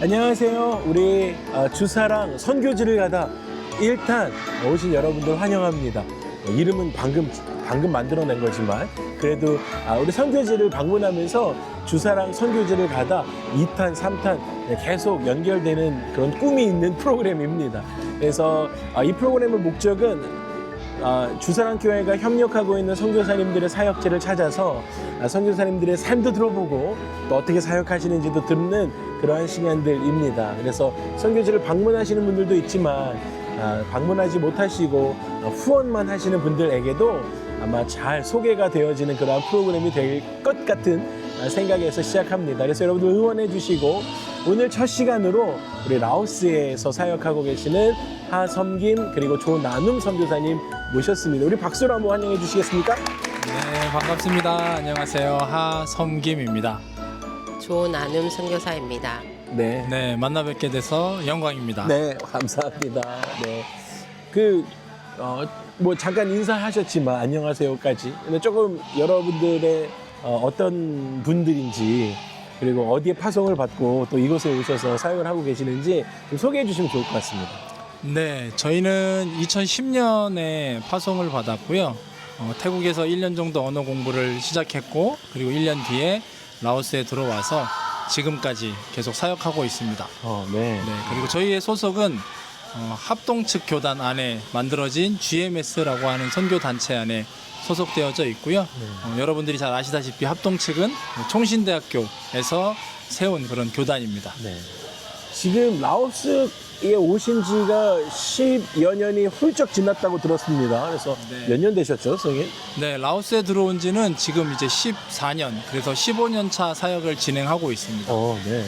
안녕하세요. 우리 주사랑 선교지를 가다 1탄 오신 여러분들 환영합니다. 이름은 방금 만들어낸 거지만 그래도 우리 선교지를 방문하면서 주사랑 선교지를 가다 2탄, 3탄 계속 연결되는 그런 꿈이 있는 프로그램입니다. 그래서 이 프로그램의 목적은 주사랑 교회가 협력하고 있는 선교사님들의 사역지를 찾아서 선교사님들의 삶도 들어보고 또 어떻게 사역하시는지도 듣는 그러한 시간들입니다. 그래서 선교지를 방문하시는 분들도 있지만 방문하지 못하시고 후원만 하시는 분들에게도 아마 잘 소개가 되어지는 그러한 프로그램이 될 것 같은 생각에서 시작합니다. 그래서 여러분들 응원해 주시고 오늘 첫 시간으로 우리 라오스에서 사역하고 계시는 하섬김 그리고 조나눔 선교사님 모셨습니다. 우리 박수로 한번 환영해 주시겠습니까? 네, 반갑습니다. 안녕하세요. 하섬김입니다. 조나눔 선교사입니다. 네. 네, 만나 뵙게 돼서 영광입니다. 네, 감사합니다. 네. 뭐 잠깐 인사하셨지만 안녕하세요까지. 근데 조금 여러분들의 어떤 분들인지 그리고 어디에 파송을 받고 또 이곳에 오셔서 사역을 하고 계시는지 좀 소개해 주시면 좋을 것 같습니다. 네, 저희는 2010년에 파송을 받았고요. 태국에서 1년 정도 언어 공부를 시작했고 그리고 1년 뒤에 라오스에 들어와서 지금까지 계속 사역하고 있습니다. 네. 네, 그리고 저희의 소속은 합동 측 교단 안에 만들어진 GMS라고 하는 선교 단체 안에 소속되어져 있고요. 여러분들이 잘 아시다시피 합동 측은 총신대학교에서 세운 그런 교단입니다. 네. 지금 라오스에 오신 지가 10여 년이 훌쩍 지났다고 들었습니다. 그래서 네. 몇 년 되셨죠, 성인? 네, 라오스에 들어온 지는 지금 이제 14년, 그래서 15년 차 사역을 진행하고 있습니다. 네.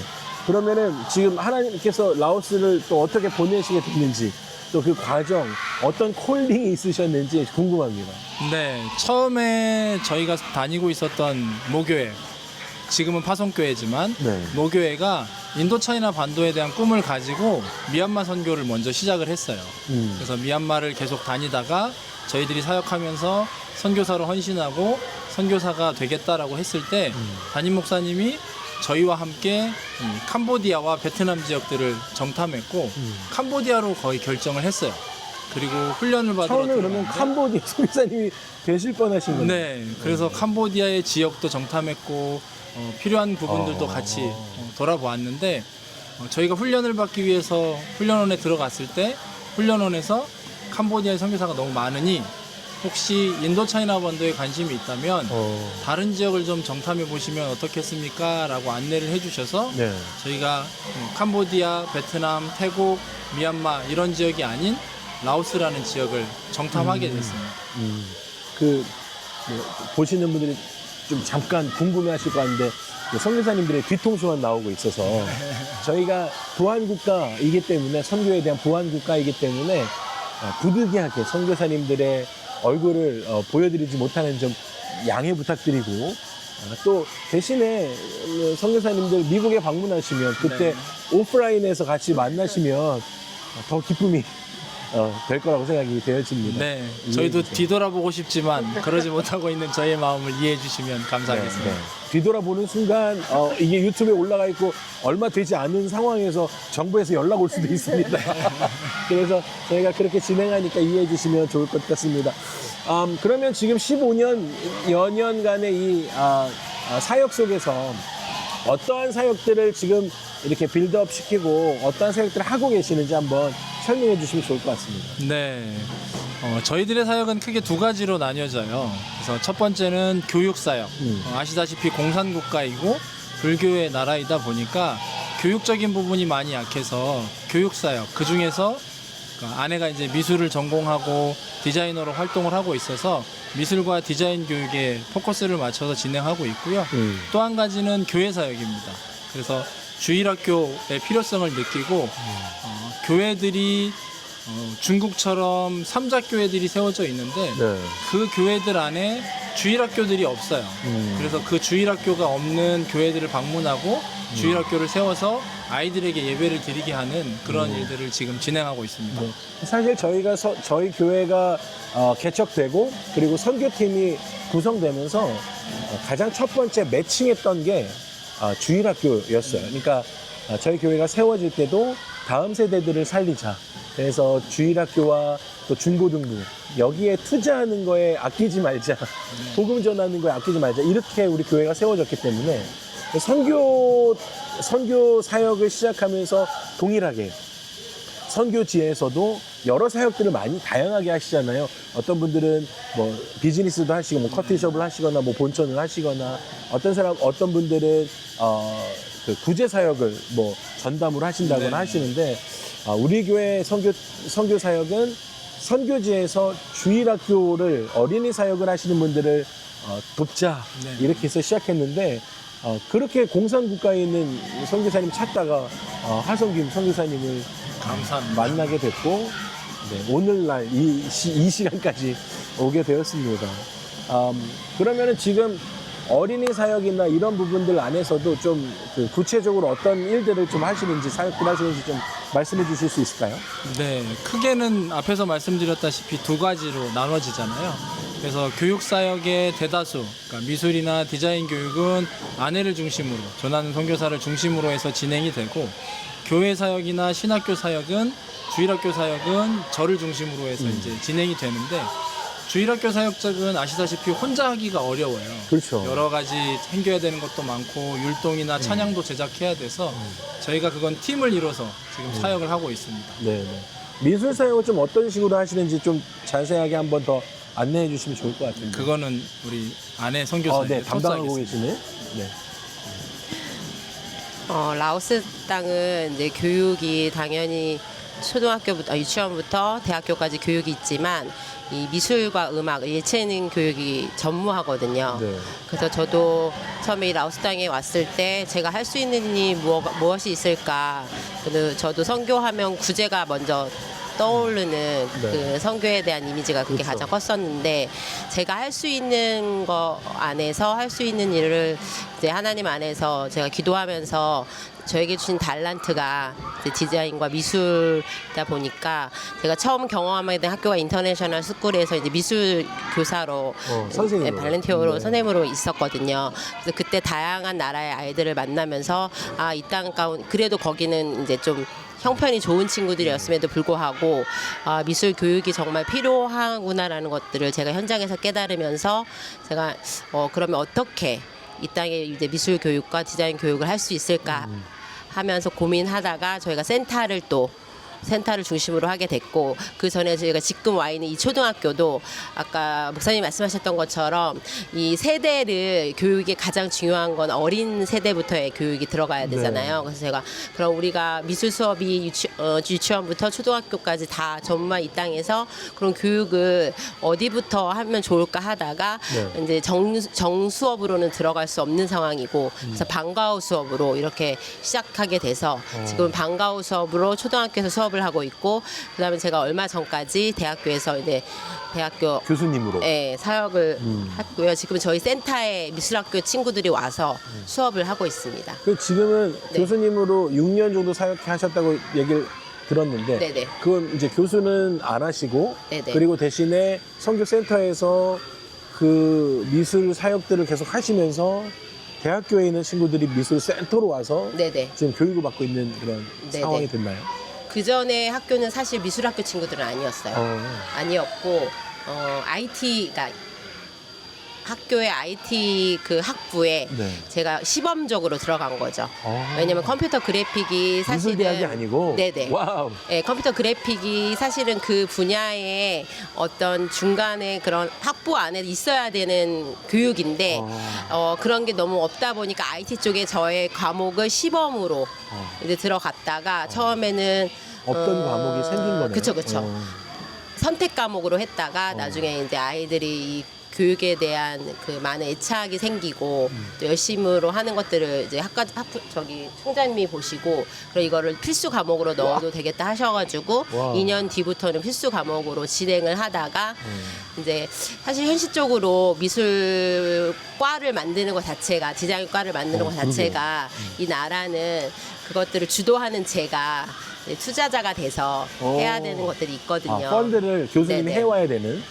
그러면은 지금 하나님께서 라오스를 또 어떻게 보내시게 됐는지 또 그 과정 어떤 콜링이 있으셨는지 궁금합니다. 네, 처음에 저희가 다니고 있었던 모교회, 지금은 파송교회지만 네. 모교회가 인도차이나 반도에 대한 꿈을 가지고 미얀마 선교를 먼저 시작을 했어요. 그래서 미얀마를 계속 다니다가 저희들이 사역하면서 선교사로 헌신하고 선교사가 되겠다라고 했을 때 담임 목사님이 저희와 함께 캄보디아와 베트남 지역들을 정탐했고 캄보디아로 거의 결정을 했어요. 그리고 훈련을 받으러 처음에 그러면 들어갔는데 캄보디아 선교사님이 되실 뻔하신 거예요. 네, 그래서 캄보디아의 지역도 정탐했고 필요한 부분들도 같이 돌아보았는데 저희가 훈련을 받기 위해서 훈련원에 들어갔을 때 훈련원에서 캄보디아의 선교사가 너무 많으니 혹시 인도차이나 반도에 관심이 있다면 다른 지역을 좀 정탐해 보시면 어떻겠습니까? 라고 안내를 해주셔서 네. 저희가 캄보디아, 베트남, 태국, 미얀마 이런 지역이 아닌 라오스라는 지역을 정탐하게 됐습니다. 보시는 분들이 좀 잠깐 궁금해하실 것 같은데 선교사님들의 뒤통수만 나오고 있어서 저희가 보안국가이기 때문에 선교에 대한 보안국가이기 때문에 부득이하게 선교사님들의 얼굴을 보여드리지 못하는 점 양해 부탁드리고 또 대신에 선교사님들 미국에 방문하시면 그때 오프라인에서 같이 만나시면 더 기쁨이 될 거라고 생각이 되어집니다. 네, 저희도 뒤돌아보고 싶지만 그러지 못하고 있는 저희의 마음을 이해해 주시면 감사하겠습니다. 네. 뒤돌아보는 순간 이게 유튜브에 올라가 있고 얼마 되지 않은 상황에서 정부에서 연락 올 수도 있습니다. 그래서 저희가 그렇게 진행하니까 이해해 주시면 좋을 것 같습니다. 그러면 지금 15년, 여년간의 이 사역 속에서 어떠한 사역들을 지금 이렇게 빌드업 시키고 어떠한 사역들을 하고 계시는지 한번 설명해 주시면 좋을 것 같습니다. 네, 저희들의 사역은 크게 두 가지로 나뉘어져요. 그래서 첫 번째는 교육 사역. 아시다시피 공산국가이고 불교의 나라이다 보니까 교육적인 부분이 많이 약해서 교육 사역. 그 중에서 아내가 이제 미술을 전공하고 디자이너로 활동을 하고 있어서 미술과 디자인 교육에 포커스를 맞춰서 진행하고 있고요. 또 한 가지는 교회 사역입니다. 그래서 주일학교의 필요성을 느끼고 교회들이 중국처럼 삼자교회들이 세워져 있는데 네. 그 교회들 안에 주일학교들이 없어요. 그래서 그 주일학교가 없는 교회들을 방문하고 주일학교를 세워서 아이들에게 예배를 드리게 하는 그런 일들을 지금 진행하고 있습니다. 네. 사실 저희 교회가 개척되고 그리고 선교팀이 구성되면서 가장 첫 번째 매칭했던 게 주일학교였어요. 그러니까 저희 교회가 세워질 때도 다음 세대들을 살리자. 그래서 주일학교와 또 중고등부 여기에 투자하는 거에 아끼지 말자. 복음 전하는 거에 아끼지 말자. 이렇게 우리 교회가 세워졌기 때문에 선교 사역을 시작하면서 동일하게 선교지에서도 여러 사역들을 많이 다양하게 하시잖아요. 어떤 분들은 뭐 비즈니스도 하시고 뭐 커피숍을 하시거나 뭐 본천을 하시거나 어떤 분들은 그 구제 사역을 뭐 전담으로 하신다거나 네. 하시는데 우리 교회 선교 사역은 선교지에서 주일학교를 어린이 사역을 하시는 분들을 돕자 네. 이렇게 해서 시작했는데 그렇게 공산국가에 있는 선교사님 찾다가 하성김 선교사님을 감사합니다. 만나게 됐고 네, 오늘날 이 시간까지 오게 되었습니다. 그러면은 지금 어린이 사역이나 이런 부분들 안에서도 좀 그 구체적으로 어떤 일들을 좀 하시는지 사역들 하시는지 좀 말씀해 주실 수 있을까요? 네, 크게는 앞에서 말씀드렸다시피 두 가지로 나눠지잖아요. 그래서 교육 사역의 대다수, 그러니까 미술이나 디자인 교육은 아내를 중심으로, 전하는 선교사를 중심으로 해서 진행이 되고, 교회 사역이나 신학교 사역은, 주일학교 사역은 저를 중심으로 해서 이제 진행이 되는데, 주일학교 사역적은 아시다시피 혼자 하기가 어려워요. 그렇죠. 여러 가지 챙겨야 되는 것도 많고 율동이나 찬양도 제작해야 돼서 저희가 그건 팀을 이뤄서 지금 사역을 하고 있습니다. 네. 미술 사역을 좀 어떤 식으로 하시는지 좀 자세하게 한번 더 안내해 주시면 좋을 것 같은데. 그거는 우리 아내 선교사님 네, 담당하고 계시네. 네. 라오스 땅은 이제 교육이 당연히 초등학교부터 유치원부터 대학교까지 교육이 있지만 이 미술과 음악, 예체능 교육이 전무하거든요. 네. 그래서 저도 처음에 이 라오스 땅에 왔을 때 제가 할 수 있는 일이 무엇이 있을까. 그래서 저도 선교하면 구제가 먼저 떠오르는 네. 그 선교에 대한 이미지가 그게 그렇죠. 가장 컸었는데 제가 할 수 있는 거 안에서 할 수 있는 일을 이제 하나님 안에서 제가 기도하면서 저에게 주신 달란트가 이제 디자인과 미술이다 보니까 제가 처음 경험하게 된 학교가 인터내셔널 스쿨에서 이제 미술 교사로 선생님으로. 발렌티어로 네. 선생님으로 있었거든요. 그래서 그때 다양한 나라의 아이들을 만나면서 이 땅 가운 그래도 거기는 이제 좀 형편이 좋은 친구들이었음에도 불구하고 미술 교육이 정말 필요하구나라는 것들을 제가 현장에서 깨달으면서 제가 그러면 어떻게 이 땅에 이제 미술 교육과 디자인 교육을 할 수 있을까 하면서 고민하다가 저희가 센터를 중심으로 하게 됐고 그 전에 저희가 지금 와 있는 이 초등학교도 아까 목사님 말씀하셨던 것처럼 이 세대를 교육에 가장 중요한 건 어린 세대부터의 교육이 들어가야 되잖아요. 그래서 제가 그럼 우리가 미술 수업이 유치원부터 초등학교까지 다 전부만 이 땅에서 그런 교육을 어디부터 하면 좋을까 하다가 이제 정수업으로는 들어갈 수 없는 상황이고 그래서 방과후 수업으로 이렇게 시작하게 돼서 지금 방과후 수업으로 초등학교에서 수업을 하고 있고 그다음에 제가 얼마 전까지 대학교에서 이제 대학교 교수님으로. 사역을 했고요. 지금 저희 센터에 미술학교 친구들이 와서 수업을 하고 있습니다. 그 지금은 네. 교수님으로 6년 정도 사역하셨다고 얘기를 들었는데 네네. 그건 이제 교수는 안 하시고 네네. 그리고 대신에 선교센터에서 그 미술 사역들을 계속 하시면서 대학교에 있는 친구들이 미술 센터로 와서 네네. 지금 교육을 받고 있는 그런 네네. 상황이 됐나요? 그 전에 학교는 사실 미술학교 친구들은 아니었어요. 아니었고 IT가 학교의 IT 그 학부에 네. 제가 시범적으로 들어간 거죠. 왜냐면 컴퓨터 그래픽이 사실은 미술대학이 아니고. 네네. 와우. 네, 컴퓨터 그래픽이 사실은 그 분야의 어떤 중간에 그런 학부 안에 있어야 되는 교육인데 그런 게 너무 없다 보니까 IT 쪽에 저의 과목을 시범으로 이제 들어갔다가 처음에는 없던 과목이 생긴 거네요. 그쵸. 선택 과목으로 했다가 나중에 이제 아이들이 이 교육에 대한 그 많은 애착이 생기고 또 열심으로 하는 것들을 이제 저기 총장님이 보시고 그리고 이거를 필수 과목으로 넣어도 되겠다 하셔가지고 와. 2년 뒤부터는 필수 과목으로 진행을 하다가 이제 사실 현실적으로 미술과를 만드는 것 자체가 디자인과를 만드는 것 자체가 이 나라는 그것들을 주도하는 제가 이제 투자자가 돼서 해야 되는 것들이 있거든요. 펀드를 교수님이 네네. 해와야 되는.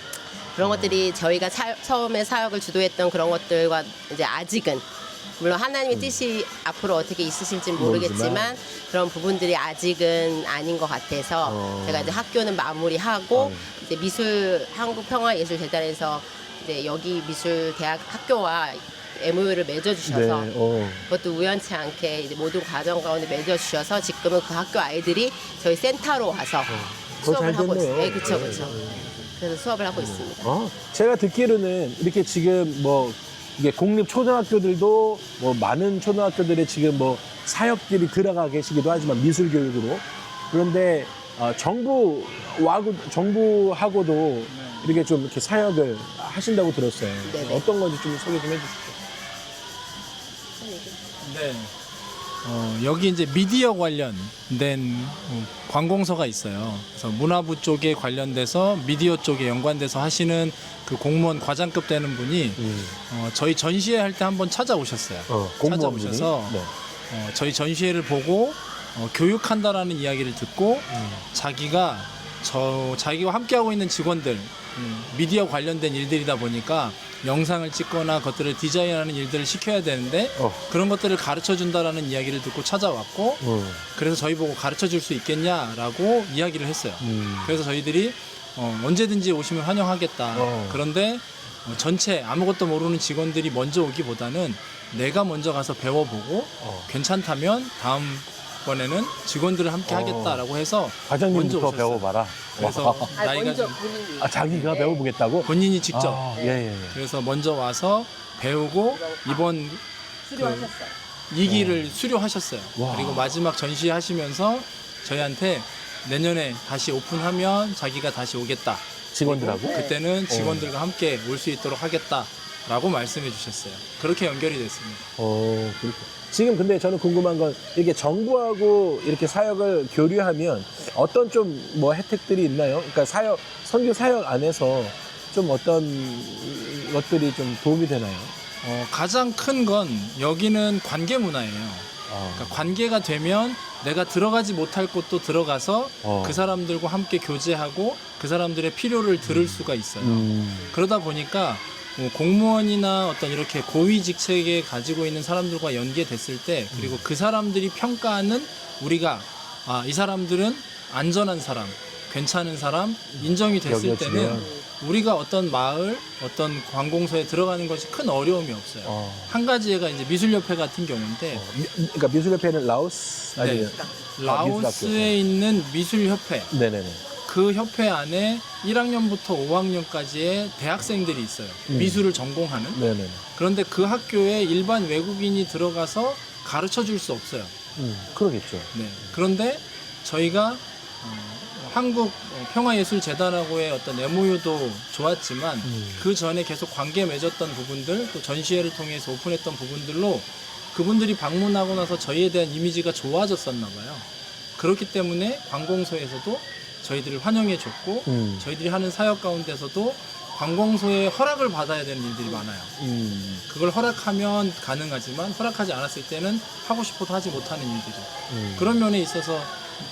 그런 것들이 저희가 처음에 사역을 주도했던 그런 것들과 이제 아직은 물론 하나님의 뜻이 앞으로 어떻게 있으실지는 모르겠지만 그런 부분들이 아직은 아닌 것 같아서 제가 이제 학교는 마무리하고 이제 미술 한국평화예술재단에서 이제 여기 미술대학 학교와 MOU를 맺어주셔서 네. 그것도 우연치 않게 이제 모든 과정 가운데 맺어주셔서 지금은 그 학교 아이들이 저희 센터로 와서 수업을 잘 하고 됐네요. 있어요. 네, 그렇죠. 그래서 수업을 하고 있습니다. 제가 듣기로는 이렇게 지금 뭐 이게 공립 초등학교들도 뭐 많은 초등학교들에 지금 뭐 사역들이 들어가 계시기도 하지만 미술 교육으로 그런데 정부하고도 이렇게 좀 이렇게 사역을 하신다고 들었어요. 네네. 어떤 건지 좀 소개 좀 해주시죠. 네. 여기 이제 미디어 관련된 관공서가 있어요. 그래서 문화부 쪽에 관련돼서 미디어 쪽에 연관돼서 하시는 그 공무원 과장급 되는 분이 저희 전시회 할 때 한번 찾아오셨어요. 공무원분이? 찾아오셔서 네. 저희 전시회를 보고 교육한다라는 이야기를 듣고 자기가 자기와 함께하고 있는 직원들 미디어 관련된 일들이다 보니까 영상을 찍거나 그것들을 디자인하는 일들을 시켜야 되는데 그런 것들을 가르쳐 준다라는 이야기를 듣고 찾아왔고 그래서 저희 보고 가르쳐 줄 수 있겠냐라고 이야기를 했어요. 그래서 저희들이 언제든지 오시면 환영하겠다. 그런데 전체 아무것도 모르는 직원들이 먼저 오기보다는 내가 먼저 가서 배워보고 괜찮다면 다음번에는 직원들을 함께 하겠다라고 해서 먼저 과장님부터 오셨어요. 배워봐라. 그래서 나이가 먼저 좀 본인이 자기가 배워보겠다고? 본인이 직접 예. 그래서 먼저 와서 배우고 이번 수료하셨어요. 2기를 수료하셨어요. 와. 그리고 마지막 전시 하시면서 저희한테 내년에 다시 오픈하면 자기가 다시 오겠다. 직원들하고? 그때는 직원들과 함께 올 수 있도록 하겠다라고 말씀해 주셨어요. 그렇게 연결이 됐습니다. 그렇게. 지금 근데 저는 궁금한 건 이렇게 정부하고 이렇게 사역을 교류하면 어떤 좀 뭐 혜택들이 있나요? 그러니까 선교 사역 안에서 좀 어떤 것들이 좀 도움이 되나요? 가장 큰 건 여기는 관계 문화예요. 그러니까 관계가 되면 내가 들어가지 못할 곳도 들어가서 그 사람들과 함께 교제하고 그 사람들의 필요를 들을 수가 있어요. 그러다 보니까 뭐 공무원이나 어떤 이렇게 고위 직책에 가지고 있는 사람들과 연계됐을 때 그리고 그 사람들이 평가하는 우리가 이 사람들은 안전한 사람, 괜찮은 사람 인정이 됐을 때는 우리가 어떤 마을, 어떤 관공서에 들어가는 것이 큰 어려움이 없어요. 한 가지가 이제 미술협회 같은 경우인데 그러니까 미술협회는 라오스? 아니면? 라오스에 있는 미술협회 네네네. 그 협회 안에 1학년부터 5학년까지의 대학생들이 있어요. 미술을 전공하는. 네네네. 그런데 그 학교에 일반 외국인이 들어가서 가르쳐 줄 수 없어요. 그러겠죠. 네. 그런데 저희가 한국 평화예술재단하고의 어떤 MOU도 좋았지만 그 전에 계속 관계 맺었던 부분들 또 전시회를 통해서 오픈했던 부분들로 그분들이 방문하고 나서 저희에 대한 이미지가 좋아졌었나 봐요. 그렇기 때문에 관공서에서도 저희들을 환영해 줬고 저희들이 하는 사역 가운데서도 관공서의 허락을 받아야 되는 일들이 많아요. 그걸 허락하면 가능하지만 허락하지 않았을 때는 하고 싶어도 하지 못하는 일들이 그런 면에 있어서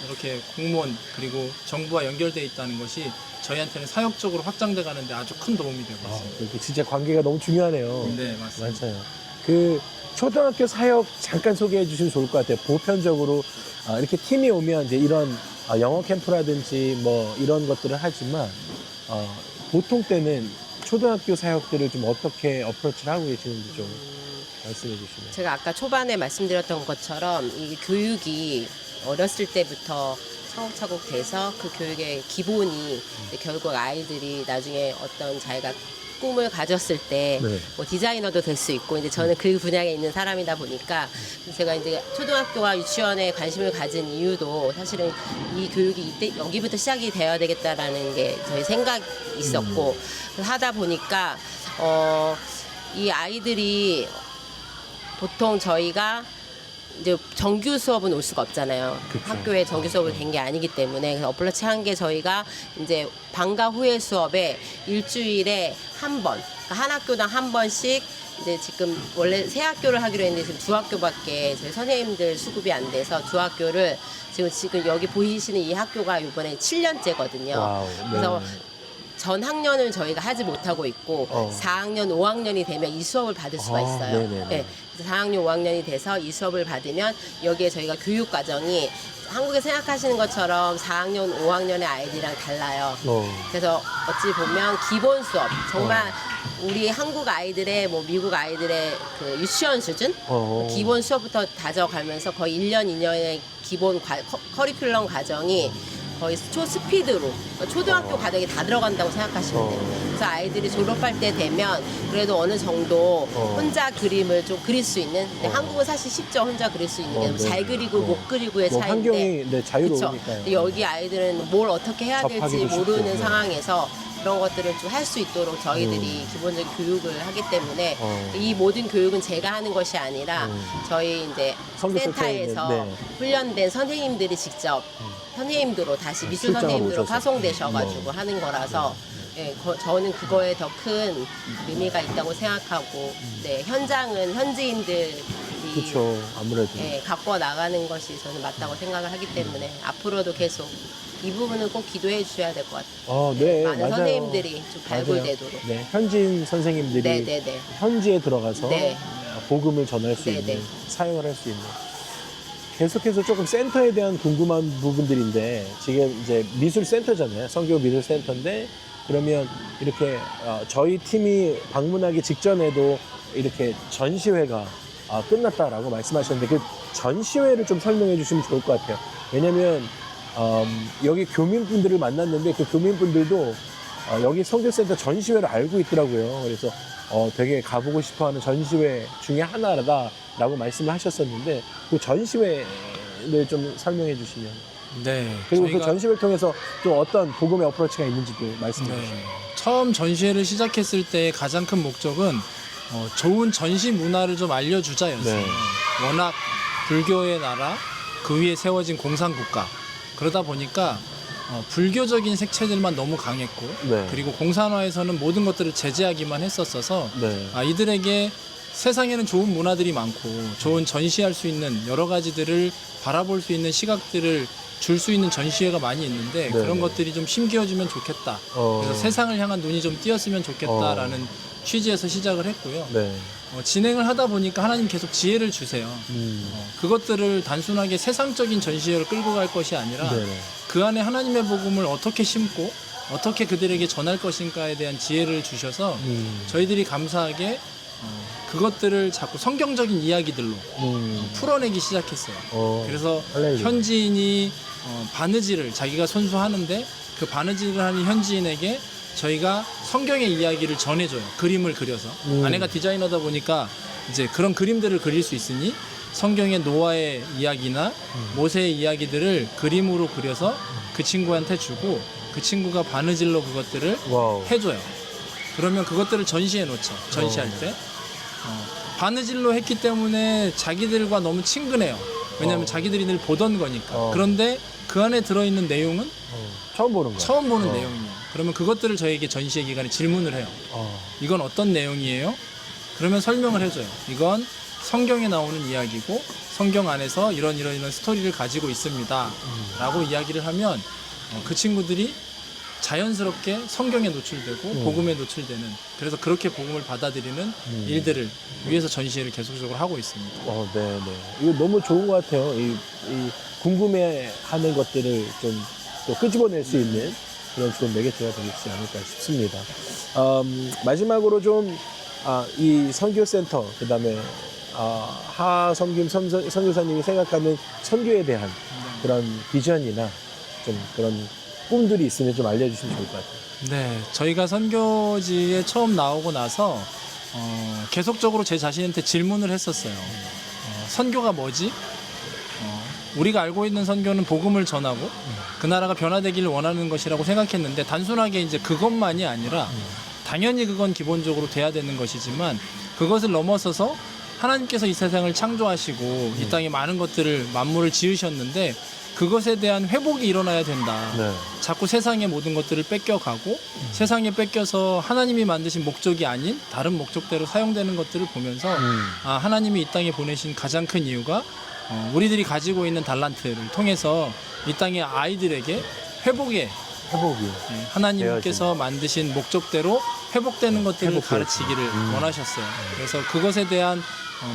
이렇게 공무원 그리고 정부와 연결되어 있다는 것이 저희한테는 사역적으로 확장돼 가는데 아주 큰 도움이 되고 있습니다. 그렇게 진짜 관계가 너무 중요하네요. 네, 맞습니다. 맞아요. 그 초등학교 사역 잠깐 소개해 주시면 좋을 것 같아요. 보편적으로 이렇게 팀이 오면 이제 이런 영어 캠프라든지 뭐 이런 것들을 하지만 보통 때는 초등학교 사역들을 좀 어떻게 어프로치를 하고 계시는지 좀 말씀해 주시면. 제가 아까 초반에 말씀드렸던 것처럼 이 교육이 어렸을 때부터 차곡차곡 돼서 그 교육의 기본이 이제 결국 아이들이 나중에 어떤 자기가 꿈을 가졌을 때 네. 뭐 디자이너도 될 수 있고 이제 저는 그 분야에 있는 사람이다 보니까 제가 이제 초등학교와 유치원에 관심을 가진 이유도 사실은 이 교육이 이때 여기부터 시작이 되어야 되겠다라는 게 저희 생각이 있었고 그래서 하다 보니까 이 아이들이 보통 저희가 이제 정규 수업은 올 수가 없잖아요. 그쵸. 학교에 정규 수업을 된 게 아니기 때문에 그래서 어플러치 한 게 저희가 이제 방과 후의 수업에 일주일에 한 번, 그러니까 한 학교당 한 번씩 이제 지금 원래 세 학교를 하기로 했는데 지금 두 학교밖에 저희 선생님들 수급이 안 돼서 두 학교를 지금 여기 보이시는 이 학교가 이번에 7년째거든요. 와우, 그래서 네. 전 학년을 저희가 하지 못하고 있고 4학년, 5학년이 되면 이 수업을 받을 수가 있어요. 네네네. 네. 그래서 4학년, 5학년이 돼서 이 수업을 받으면 여기에 저희가 교육 과정이 한국에 생각하시는 것처럼 4학년, 5학년의 아이들이랑 달라요. 그래서 어찌 보면 기본 수업, 정말 우리 한국 아이들의 뭐 미국 아이들의 그 유치원 수준 기본 수업부터 다져가면서 거의 1년, 2년의 기본 커리큘럼 과정이 거의 초스피드로 초등학교 과정이 다 들어간다고 생각하시면 돼요. 그래서 아이들이 졸업할 때 되면 그래도 어느 정도 혼자 그림을 좀 그릴 수 있는. 근데 한국은 사실 쉽죠. 혼자 그릴 수 있는 게 네. 잘 그리고 못 그리고의 뭐 차이인데. 환경이 네, 자유로우니까요. 근데 여기 아이들은 뭘 어떻게 해야 될지 접하기도 모르는 쉽고, 네. 상황에서 그런 것들을 좀 할 수 있도록 저희들이 기본적인 교육을 하기 때문에 이 모든 교육은 제가 하는 것이 아니라 저희 이제 선교센터에 센터에서 있는, 네. 훈련된 선생님들이 직접 선생님으로 다시 미술 출장을 선생님으로 오셔서. 파송되셔가지고 하는 거라서 예, 저는 그거에 더 큰 의미가 있다고 생각하고 네, 현장은 현지인들이 그렇죠. 아무래도. 예, 갖고 나가는 것이 저는 맞다고 생각을 하기 때문에 앞으로도 계속 이 부분은 꼭 기도해 주셔야 될 것 같아요. 네, 많은 맞아요. 선생님들이 좀 맞아요. 발굴되도록. 네, 현지인 선생님들이 네네네. 현지에 들어가서 네. 복음을 전할 수 네네. 있는, 사용을 할 수 있는. 계속해서 조금 센터에 대한 궁금한 부분들인데, 지금 이제 미술센터잖아요. 선교 미술센터인데, 그러면 이렇게 저희 팀이 방문하기 직전에도 이렇게 전시회가 끝났다라고 말씀하셨는데, 그 전시회를 좀 설명해 주시면 좋을 것 같아요. 왜냐면 여기 교민분들을 만났는데 그 교민분들도 여기 선교센터 전시회를 알고 있더라고요. 그래서 되게 가보고 싶어하는 전시회 중에 하나다라고 말씀을 하셨었는데 그 전시회를 좀 설명해 주시면. 네. 그리고 저희가 그 전시회를 통해서 또 어떤 복음의 어프로치가 있는지도 말씀해 주시면. 처음 전시회를 시작했을 때 가장 큰 목적은 좋은 전시 문화를 좀 알려주자였어요. 네. 워낙 불교의 나라, 그 위에 세워진 공산국가. 그러다 보니까 불교적인 색채들만 너무 강했고 네. 그리고 공산화에서는 모든 것들을 제재하기만 했었어서 네. 이들에게 세상에는 좋은 문화들이 많고 좋은 전시할 수 있는 여러 가지들을 바라볼 수 있는 시각들을 줄 수 있는 전시회가 많이 있는데 네. 그런 것들이 좀 심기어지면 좋겠다. 그래서 세상을 향한 눈이 좀 띄었으면 좋겠다라는 취지에서 시작을 했고요. 네. 진행을 하다 보니까 하나님 계속 지혜를 주세요. 그것들을 단순하게 세상적인 전시회로 끌고 갈 것이 아니라 네네. 그 안에 하나님의 복음을 어떻게 심고 어떻게 그들에게 전할 것인가에 대한 지혜를 주셔서 저희들이 감사하게 그것들을 자꾸 성경적인 이야기들로 풀어내기 시작했어요. 그래서 할렐루야. 현지인이 바느질을 자기가 손수하는데 그 바느질을 하는 현지인에게 저희가 성경의 이야기를 전해줘요. 그림을 그려서. 아내가 디자이너다 보니까 이제 그런 그림들을 그릴 수 있으니 성경의 노아의 이야기나 모세의 이야기들을 그림으로 그려서 그 친구한테 주고 그 친구가 바느질로 그것들을 와우. 해줘요. 그러면 그것들을 전시해 놓죠. 전시할 때. 바느질로 했기 때문에 자기들과 너무 친근해요. 왜냐하면 자기들이 늘 보던 거니까. 그런데 그 안에 들어있는 내용은 처음 보는 거야. 처음 보는 내용이에요. 그러면 그것들을 저에게 전시회 기간에 질문을 해요. 이건 어떤 내용이에요? 그러면 설명을 해줘요. 이건 성경에 나오는 이야기고 성경 안에서 이런 스토리를 가지고 있습니다. 라고 이야기를 하면 그 친구들이 자연스럽게 성경에 노출되고 복음에 노출되는, 그래서 그렇게 복음을 받아들이는 일들을 위해서 전시회를 계속적으로 하고 있습니다. 네네. 이거 너무 좋은 것 같아요. 이 궁금해하는 것들을 좀 또 끄집어낼 수 있는 그런 좋은 매개체가 되지 않을까 싶습니다. 마지막으로 좀 이 선교센터, 그다음에 하성김 선교사님이 생각하는 선교에 대한 그런 비전이나 좀 그런 꿈들이 있으면 좀 알려주시면 좋을 것 같아요. 네, 저희가 선교지에 처음 나오고 나서 계속적으로 제 자신한테 질문을 했었어요. 선교가 뭐지? 우리가 알고 있는 선교는 복음을 전하고 그 나라가 변화되기를 원하는 것이라고 생각했는데, 단순하게 이제 그것만이 아니라 당연히 그건 기본적으로 돼야 되는 것이지만 그것을 넘어서서 하나님께서 이 세상을 창조하시고 이 땅에 많은 것들을 만물을 지으셨는데 그것에 대한 회복이 일어나야 된다. 네. 자꾸 세상의 모든 것들을 뺏겨가고 세상에 뺏겨서 하나님이 만드신 목적이 아닌 다른 목적대로 사용되는 것들을 보면서 하나님이 이 땅에 보내신 가장 큰 이유가 우리들이 가지고 있는 달란트를 통해서 이 땅의 아이들에게 회복이. 하나님께서 만드신 목적대로 회복되는 것들을 회복되었지. 가르치기를 원하셨어요. 그래서 그것에 대한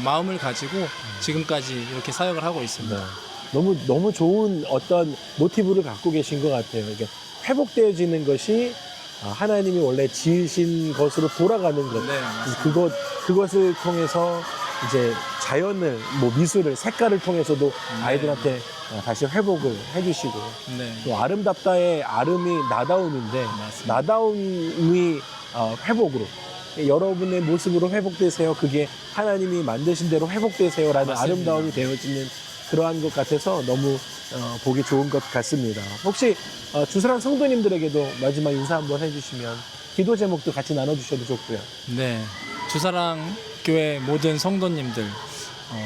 마음을 가지고 지금까지 이렇게 사역을 하고 있습니다. 네. 너무 좋은 어떤 모티브를 갖고 계신 것 같아요. 이게 회복되어지는 것이 하나님이 원래 지으신 것으로 돌아가는 것. 네, 맞습니다. 그것을 통해서 이제 자연을, 뭐 미술을, 색깔을 통해서도 아이들한테 다시 회복을 해주시고. 네. 또 아름답다의 아름이 나다움인데, 맞습니다. 나다움이 회복으로. 여러분의 모습으로 회복되세요. 그게 하나님이 만드신 대로 회복되세요라는 맞습니다. 아름다움이 되어지는 그러한 것 같아서 너무 보기 좋은 것 같습니다. 혹시 주사랑 성도님들에게도 마지막 인사 한번 해주시면 기도 제목도 같이 나눠주셔도 좋고요. 네. 주사랑 교회 모든 성도님들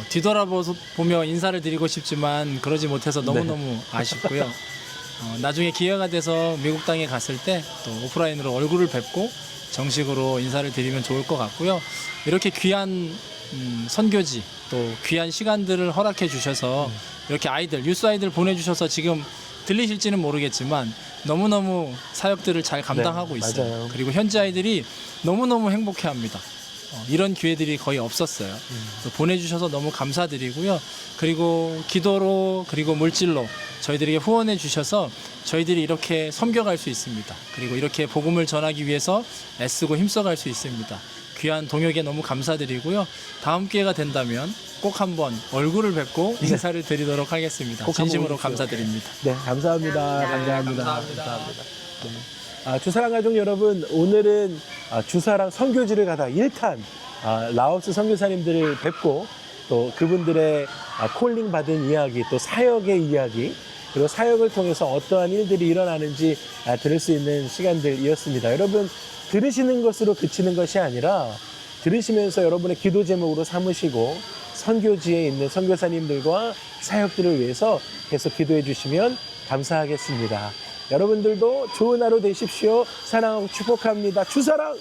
뒤돌아보며 인사를 드리고 싶지만 그러지 못해서 너무너무 아쉽고요. 나중에 기회가 돼서 미국 땅에 갔을 때 또 오프라인으로 얼굴을 뵙고 정식으로 인사를 드리면 좋을 것 같고요. 이렇게 귀한 선교지 또 귀한 시간들을 허락해 주셔서 이렇게 아이들, 유스 아이들 보내주셔서 지금 들리실지는 모르겠지만 너무너무 사역들을 잘 감당하고 네, 있어요. 맞아요. 그리고 현지 아이들이 너무너무 행복해합니다. 이런 기회들이 거의 없었어요. 그래서 보내주셔서 너무 감사드리고요. 그리고 기도로 그리고 물질로 저희들에게 후원해 주셔서 저희들이 이렇게 섬겨갈 수 있습니다. 그리고 이렇게 복음을 전하기 위해서 애쓰고 힘써갈 수 있습니다. 귀한 동역에 너무 감사드리고요. 다음 기회가 된다면 꼭 한번 얼굴을 뵙고 인사를 드리도록 하겠습니다. 꼭 한번 진심으로 오십시오. 감사드립니다. 네, 감사합니다. 감사합니다. 감사합니다. 네. 주사랑 가족 여러분, 오늘은 주사랑 선교지를 가다 1탄 라오스 선교사님들을 뵙고 또 그분들의 콜링 받은 이야기, 또 사역의 이야기, 그리고 사역을 통해서 어떠한 일들이 일어나는지 들을 수 있는 시간들이었습니다. 여러분, 들으시는 것으로 그치는 것이 아니라 들으시면서 여러분의 기도 제목으로 삼으시고 선교지에 있는 선교사님들과 사역들을 위해서 계속 기도해 주시면 감사하겠습니다. 여러분들도 좋은 하루 되십시오. 사랑하고 축복합니다. 주사랑!